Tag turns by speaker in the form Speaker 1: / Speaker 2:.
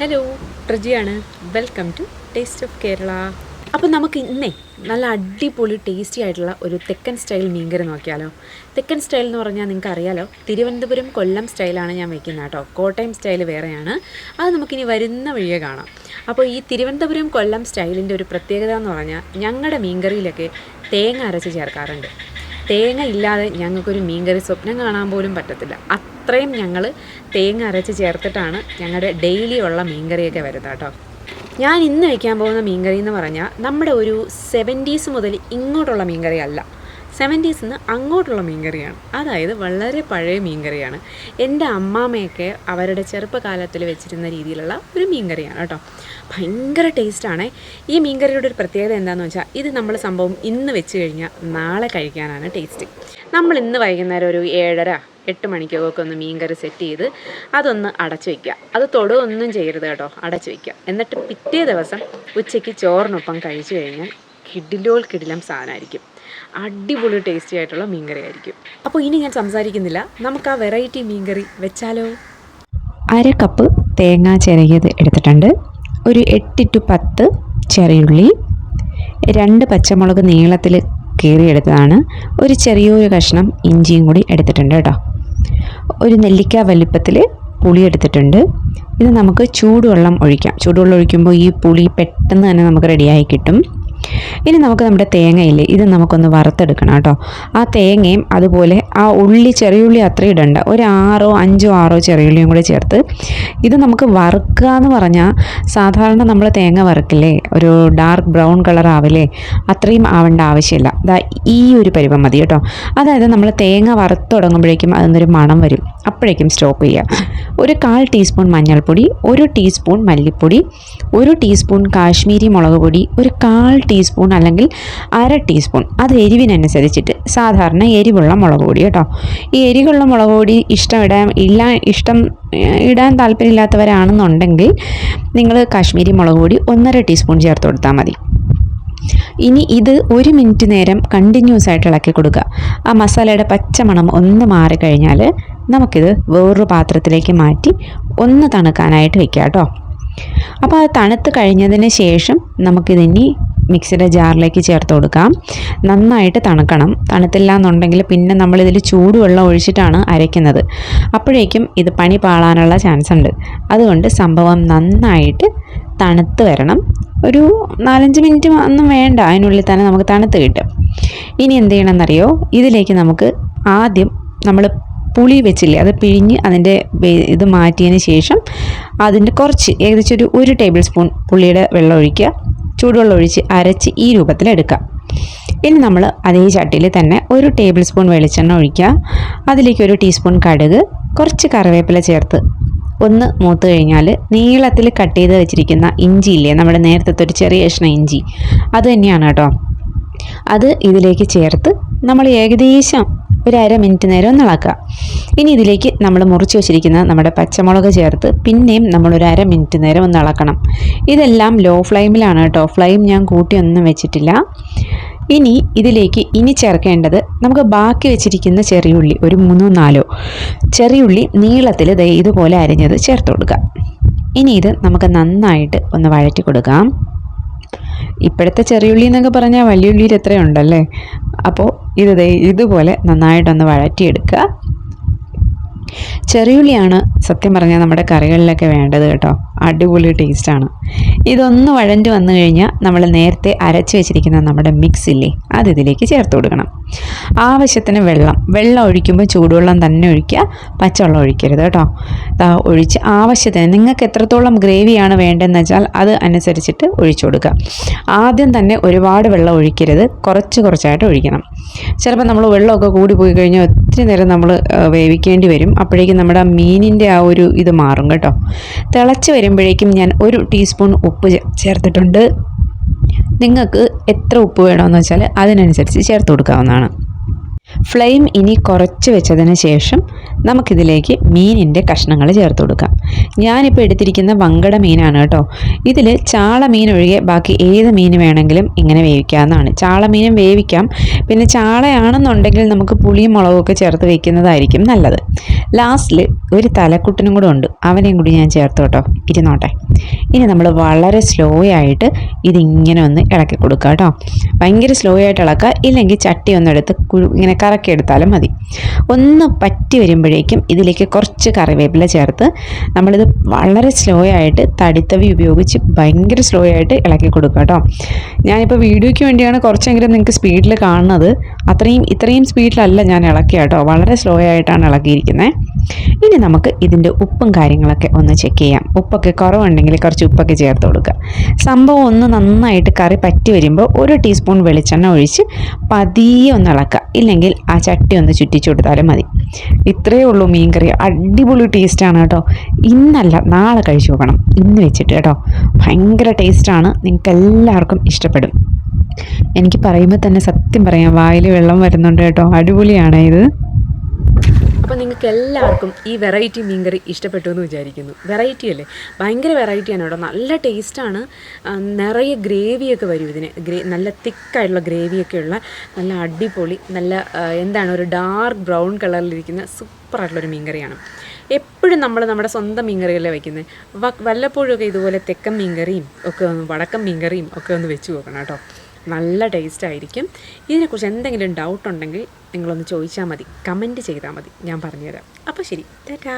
Speaker 1: Hello, പ്രജിയാണ്. Welcome to taste of Kerala. അപ്പോൾ നമുക്ക് ഇന്നേ നല്ല അടിപൊളി ടേസ്റ്റി ആയിട്ടുള്ള ഒരു തെക്കൻ സ്റ്റൈൽ മീൻകറി നോക്കിയാലോ. തെക്കൻ സ്റ്റൈൽ എന്ന് പറഞ്ഞാൽ നിങ്ങൾക്ക് അറിയാലോ, തിരുവനന്തപുരം കൊല്ലം സ്റ്റൈലാണ് ഞാൻ വെക്കുന്നത് കേട്ടോ. കോട്ടയം സ്റ്റൈൽ വേറെയാണ്. അത് നമുക്കിനി വരുന്ന വഴിയെ കാണാം. അപ്പോൾ ഈ തിരുവനന്തപുരം കൊല്ലം സ്റ്റൈലിൻ്റെ ഒരു പ്രത്യേകത എന്ന് പറഞ്ഞാൽ ഞങ്ങളുടെ മീൻകറിയിലൊക്കെ തേങ്ങ അരച്ച് ചേർക്കാറുണ്ട്. തേങ്ങ ഇല്ലാതെ ഞങ്ങൾക്കൊരു മീൻകറി സ്വപ്നം കാണാൻ പോലും പറ്റത്തില്ല. അത്രയും ഞങ്ങൾ തേങ്ങ അരച്ച് ചേർത്തിട്ടാണ് ഞങ്ങളുടെ ഡെയിലി ഉള്ള മീൻകറിയൊക്കെ വരുന്നത് കേട്ടോ. ഞാൻ ഇന്ന് വയ്ക്കാൻ പോകുന്ന മീൻകറി എന്ന് പറഞ്ഞാൽ നമ്മുടെ ഒരു 70s മുതൽ ഇങ്ങോട്ടുള്ള മീൻകറി അല്ല, 70s നിന്ന് അങ്ങോട്ടുള്ള മീൻകറിയാണ്. അതായത് വളരെ പഴയ മീൻകറിയാണ്. എൻ്റെ അമ്മാമ്മയൊക്കെ അവരുടെ ചെറുപ്പകാലത്തിൽ വെച്ചിരുന്ന രീതിയിലുള്ള ഒരു മീൻകറിയാണ് കേട്ടോ. ഭയങ്കര ടേസ്റ്റാണ്. ഈ മീൻകറിയുടെ ഒരു പ്രത്യേകത എന്താണെന്ന് വെച്ചാൽ, ഇത് നമ്മൾ സംഭവം ഇന്ന് വെച്ച് കഴിഞ്ഞാൽ നാളെ കഴിക്കാനാണ് ടേസ്റ്റ്. നമ്മൾ ഇന്ന് വൈകുന്നേരം ഒരു 7:30-8 മണിക്കൊക്കെ ഒന്ന് മീൻകറി സെറ്റ് ചെയ്ത് അതൊന്ന് അടച്ചു വയ്ക്കുക. അത് തൊടുകയൊന്നും ചെയ്യരുത് കേട്ടോ, അടച്ചു വയ്ക്കുക. എന്നിട്ട് പിറ്റേ ദിവസം ഉച്ചയ്ക്ക് ചോറിനൊപ്പം കഴിച്ചു കഴിഞ്ഞാൽ കിടിലം സാധനമായിരിക്കും. അടിപൊളി ടേസ്റ്റി ആയിട്ടുള്ള മീൻകറി ആയിരിക്കും. അപ്പോൾ ഇനി ഞാൻ സംസാരിക്കുന്നില്ല, നമുക്ക് ആ വെറൈറ്റി മീൻകറി വെച്ചാലോ.
Speaker 2: 1/2 കപ്പ് തേങ്ങ ചിരകിയത് എടുത്തിട്ടുണ്ട്. ഒരു 8 to 10 ചെറിയുള്ളി, 2 പച്ചമുളക് നീളത്തിൽ കീറിയെടുത്തതാണ്. ഒരു ചെറിയൊരു കഷ്ണം ഇഞ്ചിയും കൂടി എടുത്തിട്ടുണ്ട് കേട്ടോ. ഒരു നെല്ലിക്ക വലിപ്പത്തിൽ പുളി എടുത്തിട്ടുണ്ട്. ഇത് നമുക്ക് ചൂടുവെള്ളം ഒഴിക്കാം. ചൂടുവെള്ളം ഒഴിക്കുമ്പോൾ ഈ പുളി പെട്ടെന്ന് തന്നെ നമുക്ക് റെഡിയായി കിട്ടും. ഇനി നമുക്ക് നമ്മുടെ തേങ്ങയില്ലേ, ഇത് നമുക്കൊന്ന് വറുത്തെടുക്കണം കേട്ടോ. ആ തേങ്ങയും അതുപോലെ ആ ഉള്ളി, ചെറിയുള്ളി അത്രയും ഇടണ്ട, ഒരു 5-6 ചെറിയുള്ളിയും കൂടി ചേർത്ത് ഇത് നമുക്ക് വറുക്കുക എന്ന് പറഞ്ഞാൽ, സാധാരണ നമ്മൾ തേങ്ങ വറുക്കില്ലേ, ഒരു ഡാർക്ക് ബ്രൗൺ കളർ ആവില്ലേ, അത്രയും ആവേണ്ട ആവശ്യമില്ല. ഈ ഒരു പരുവം മതി കേട്ടോ. അതായത് നമ്മൾ തേങ്ങ വറുത്ത് തുടങ്ങുമ്പോഴേക്കും അതിനൊരു മണം വരും, അപ്പോഴേക്കും സ്റ്റോപ്പ് ചെയ്യുക. ഒരു 1/4 ടീസ്പൂൺ മഞ്ഞൾപ്പൊടി, 1 ടീസ്പൂൺ മല്ലിപ്പൊടി, 1 ടീസ്പൂൺ കാശ്മീരി മുളക് പൊടി, ഒരു 1/4 ടീസ്പൂൺ അല്ലെങ്കിൽ 1/2 ടീസ്പൂൺ, അത് എരിവിനനുസരിച്ചിട്ട് സാധാരണ എരിവുള്ള മുളക് പൊടി കേട്ടോ. ഈ എരിവുള്ള മുളക് പൊടി ഇടാൻ താല്പര്യമില്ലാത്തവരാണെന്നുണ്ടെങ്കിൽ നിങ്ങൾ കാശ്മീരി മുളക് പൊടി 1.5 ടീസ്പൂൺ ചേർത്ത് കൊടുത്താൽ മതി. ഇനി ഇത് 1 മിനിറ്റ് നേരം കണ്ടിന്യൂസ് ആയിട്ട് ഇളക്കി കൊടുക്കുക. ആ മസാലയുടെ പച്ചമണം ഒന്ന് മാറിക്കഴിഞ്ഞാൽ നമുക്കിത് വേറൊരു പാത്രത്തിലേക്ക് മാറ്റി ഒന്ന് തണുക്കാനായിട്ട് വെക്കാം കേട്ടോ. അപ്പോൾ അത് തണുത്ത് കഴിഞ്ഞതിന് ശേഷം നമുക്കിതിനി മിക്സിയുടെ ജാറിലേക്ക് ചേർത്ത് കൊടുക്കാം. നന്നായിട്ട് തണുക്കണം. തണുത്തില്ല എന്നുണ്ടെങ്കിൽ പിന്നെ നമ്മളിതിൽ ചൂടുവെള്ളം ഒഴിച്ചിട്ടാണ് അരയ്ക്കുന്നത്. അപ്പോഴേക്കും ഇത് പണി പാളാനുള്ള ചാൻസ് ഉണ്ട്. അതുകൊണ്ട് സംഭവം നന്നായിട്ട് തണുത്ത് വരണം. ഒരു 4-5 മിനിറ്റ് ഒന്നും വേണ്ട, അതിനുള്ളിൽ തന്നെ നമുക്ക് തണുത്ത് കിട്ടും. ഇനി എന്ത് ചെയ്യണമെന്നറിയോ, ഇതിലേക്ക് നമുക്ക് ആദ്യം നമ്മൾ പുളി വെച്ചില്ലേ, അത് പിഴിഞ്ഞ് അതിൻ്റെ ഇത് മാറ്റിയതിന് ശേഷം അതിൻ്റെ കുറച്ച് ഏകദേശം ഒരു 1 ടേബിൾ സ്പൂൺ പുളിയുടെ വെള്ളം ഒഴിക്കുക. ചൂടുവെള്ളം ഒഴിച്ച് അരച്ച് ഈ രൂപത്തിലെടുക്കുക. ഇനി നമ്മൾ അതേ ചട്ടിയിൽ തന്നെ 1 ടേബിൾ സ്പൂൺ വെളിച്ചെണ്ണ ഒഴിക്കുക. അതിലേക്ക് 1 ടീസ്പൂൺ കടുക്, കുറച്ച് കറിവേപ്പില ചേർത്ത് ഒന്ന് മൂത്ത് കഴിഞ്ഞാൽ നീളത്തിൽ കട്ട് ചെയ്ത് വെച്ചിരിക്കുന്ന ഇഞ്ചി ഇല്ലേ, നമ്മുടെ നേരത്തെ ഒരു ചെറിയ കഷ്ണം ഇഞ്ചി, അത് തന്നെയാണ് കേട്ടോ. അത് ഇതിലേക്ക് ചേർത്ത് നമ്മൾ ഏകദേശം ഒരു 1/2 മിനിറ്റ് നേരം ഒന്ന് ഇളക്കുക. ഇനി ഇതിലേക്ക് നമ്മൾ മുറിച്ച് വെച്ചിരിക്കുന്ന നമ്മുടെ പച്ചമുളക് ചേർത്ത് പിന്നെയും നമ്മളൊരു 1/2 മിനിറ്റ് നേരം ഒന്ന് ഇളക്കണം. ഇതെല്ലാം ലോ ഫ്ലെയിമിലാണ് കേട്ടോ, ഫ്ലെയിം ഞാൻ കൂട്ടിയൊന്നും വെച്ചിട്ടില്ല. ഇതിലേക്ക് ചേർക്കേണ്ടത് നമുക്ക് ബാക്കി വെച്ചിരിക്കുന്ന ചെറിയുള്ളി, ഒരു 3-4 ചെറിയുള്ളി നീളത്തിൽ ഇതുപോലെ അരിഞ്ഞത് ചേർത്ത് കൊടുക്കുക. ഇനി ഇത് നമുക്ക് നന്നായിട്ട് ഒന്ന് വഴറ്റി കൊടുക്കാം. ഇപ്പോഴത്തെ ചെറിയുള്ളി എന്നൊക്കെ പറഞ്ഞാൽ വലിയ ഉള്ളിയിൽ എത്രയുണ്ടല്ലേ. അപ്പോൾ ഇതുപോലെ നന്നായിട്ടൊന്ന് വഴറ്റിയെടുക്കുക. ചെറിയുള്ളിയാണ് സത്യം പറഞ്ഞാൽ നമ്മുടെ കറികളിലൊക്കെ വേണ്ടത് കേട്ടോ. അടിപൊളി ടേസ്റ്റാണ്. ഇതൊന്ന് വഴഞ്ഞു വന്നു കഴിഞ്ഞാൽ നമ്മൾ നേരത്തെ അരച്ച് വെച്ചിരിക്കുന്ന നമ്മുടെ മിക്സ് ഇല്ലേ, അത് ഇതിലേക്ക് ചേർത്ത് കൊടുക്കണം. ആവശ്യത്തിന് വെള്ളം ഒഴിക്കുമ്പോൾ ചൂടുവെള്ളം തന്നെ ഒഴിക്കുക, പച്ചവെള്ളം ഒഴിക്കരുത് കേട്ടോ. ഒഴിച്ച് ആവശ്യത്തിന് നിങ്ങൾക്ക് എത്രത്തോളം ഗ്രേവിയാണ് വേണ്ടതെന്ന് വെച്ചാൽ അത് അനുസരിച്ചിട്ട് ഒഴിച്ചു കൊടുക്കുക. ആദ്യം തന്നെ ഒരുപാട് വെള്ളം ഒഴിക്കരുത്, കുറച്ചായിട്ട് ഒഴിക്കണം. ചിലപ്പോൾ നമ്മൾ വെള്ളമൊക്കെ കൂടി പോയി കഴിഞ്ഞാൽ ഒത്തിരി നേരം നമ്മൾ വേവിക്കേണ്ടി വരും. അപ്പോഴേക്കും നമ്മുടെ മീനിൻ്റെ ആ ഒരു ഇത് മാറും കേട്ടോ. തിളച്ച് വരുമ്പോഴേക്കും ഞാൻ 1 ടീസ്പൂൺ ഉപ്പ് ചേർത്തിട്ടുണ്ട്. നിങ്ങൾക്ക് എത്ര ഉപ്പ് വേണമെന്ന് വെച്ചാൽ അതിനനുസരിച്ച് ചേർത്ത് കൊടുക്കാവുന്നതാണ്. ഫ്ലെയിം ഇനി കുറച്ച് വെച്ചതിന് ശേഷം നമുക്കിതിലേക്ക് മീനിൻ്റെ കഷ്ണങ്ങൾ ചേർത്ത് കൊടുക്കാം. ഞാനിപ്പോൾ എടുത്തിരിക്കുന്ന വങ്കട മീനാണ് കേട്ടോ. ഇതിൽ ചാള മീൻ ഒഴികെ ബാക്കി ഏത് മീൻ വേണമെങ്കിലും ഇങ്ങനെ വേവിക്കാവുന്നതാണ്. ചാള മീനും വേവിക്കാം. പിന്നെ ചാളയാണെന്നുണ്ടെങ്കിൽ നമുക്ക് പുളിയും മുളകൊക്കെ ചേർത്ത് വയ്ക്കുന്നതായിരിക്കും നല്ലത്. ലാസ്റ്റിൽ ഒരു തലക്കുട്ടനും കൂടെ ഉണ്ട്, അവനെയും കൂടി ഞാൻ ചേർത്ത് കേട്ടോ. ഇരുന്നോട്ടെ. ഇനി നമ്മൾ വളരെ സ്ലോ ആയിട്ട് ഇതിങ്ങനെ ഒന്ന് ഇളക്കി കൊടുക്കുക കേട്ടോ. ഭയങ്കര സ്ലോ ആയിട്ട് ഇളക്കുക, ഇല്ലെങ്കിൽ ചട്ടി ഒന്നെടുത്ത് ഇങ്ങനെ കറക്കിയെടുത്താലും മതി. ഒന്ന് പറ്റി വരുമ്പോഴേക്കും ഇതിലേക്ക് കുറച്ച് കറിവേപ്പില ചേർത്ത് നമ്മളിത് വളരെ സ്ലോ ആയിട്ട് തടിത്തവി ഉപയോഗിച്ച് ഭയങ്കര സ്ലോ ആയിട്ട് ഇളക്കി കൊടുക്കുക കേട്ടോ. ഞാനിപ്പോൾ വീഡിയോയ്ക്ക് വേണ്ടിയാണ് കുറച്ചെങ്കിലും നിങ്ങൾക്ക് സ്പീഡിൽ കാണുന്നത്. ഇത്രയും സ്പീഡിലല്ല ഞാൻ ഇളക്കിയ കേട്ടോ, വളരെ സ്ലോ ആയിട്ടാണ് ഇളക്കിയിരിക്കുന്നത്. ഇനി നമുക്ക് ഇതിൻ്റെ ഉപ്പും കാര്യങ്ങളൊക്കെ ഒന്ന് ചെക്ക് ചെയ്യാം. ഉപ്പൊക്കെ കുറവുണ്ടെങ്കിൽ കുറച്ച് ഉപ്പൊക്കെ ചേർത്ത് കൊടുക്കുക. സംഭവം ഒന്ന് നന്നായിട്ട് കറി പറ്റി വരുമ്പോൾ 1 ടീസ്പൂൺ വെളിച്ചെണ്ണ ഒഴിച്ച് പതിയെ ഒന്ന് ഇളക്കുക, ഇല്ലെങ്കിൽ ആ ചട്ടി ഒന്ന് ചുറ്റിച്ചു കൊടുത്താലും മതി. ഇത്രയേ ഉള്ളൂ മീൻകറി. അടിപൊളി ടേസ്റ്റാണ് കേട്ടോ. ഇന്നല്ല നാളെ കഴിച്ചു നോക്കണം, ഇന്ന് വെച്ചിട്ട് കേട്ടോ. ഭയങ്കര ടേസ്റ്റാണ്, നിങ്ങൾക്ക് എല്ലാവർക്കും ഇഷ്ടപ്പെടും. എനിക്ക് പറയുമ്പോൾ തന്നെ സത്യം പറയാം വായിൽ വെള്ളം വരുന്നുണ്ട് കേട്ടോ. അടിപൊളിയാണ് ഇത്.
Speaker 1: അപ്പോൾ നിങ്ങൾക്ക് എല്ലാവർക്കും ഈ വെറൈറ്റി മീൻകറി ഇഷ്ടപ്പെട്ടു എന്ന് വിചാരിക്കുന്നു. വെറൈറ്റി അല്ലേ, ഭയങ്കര വെറൈറ്റിയാണ് കേട്ടോ. നല്ല ടേസ്റ്റാണ്. നിറയെ ഗ്രേവിയൊക്കെ വരും ഇതിന്. നല്ല തിക്കായിട്ടുള്ള ഗ്രേവിയൊക്കെയുള്ള നല്ല അടിപൊളി, നല്ല എന്താണ്, ഒരു ഡാർക്ക് ബ്രൗൺ കളറിലിരിക്കുന്ന സൂപ്പറായിട്ടുള്ളൊരു മീൻകറിയാണ്. എപ്പോഴും നമ്മുടെ സ്വന്തം മീൻകറിയല്ലേ വയ്ക്കുന്നത്. വല്ലപ്പോഴുമൊക്കെ ഇതുപോലെ തെക്കൻ മീൻകറിയും ഒക്കെ വടക്കൻ മീൻകറിയും ഒക്കെ ഒന്ന് വെച്ച് നോക്കണം കേട്ടോ. നല്ല ടേസ്റ്റായിരിക്കും. ഇതിനെക്കുറിച്ച് എന്തെങ്കിലും ഡൗട്ട് ഉണ്ടെങ്കിൽ നിങ്ങളൊന്ന് ചോദിച്ചാൽ മതി, കമൻറ്റ് ചെയ്താൽ മതി, ഞാൻ പറഞ്ഞുതരാം. അപ്പോൾ ശരി, ടാറ്റാ.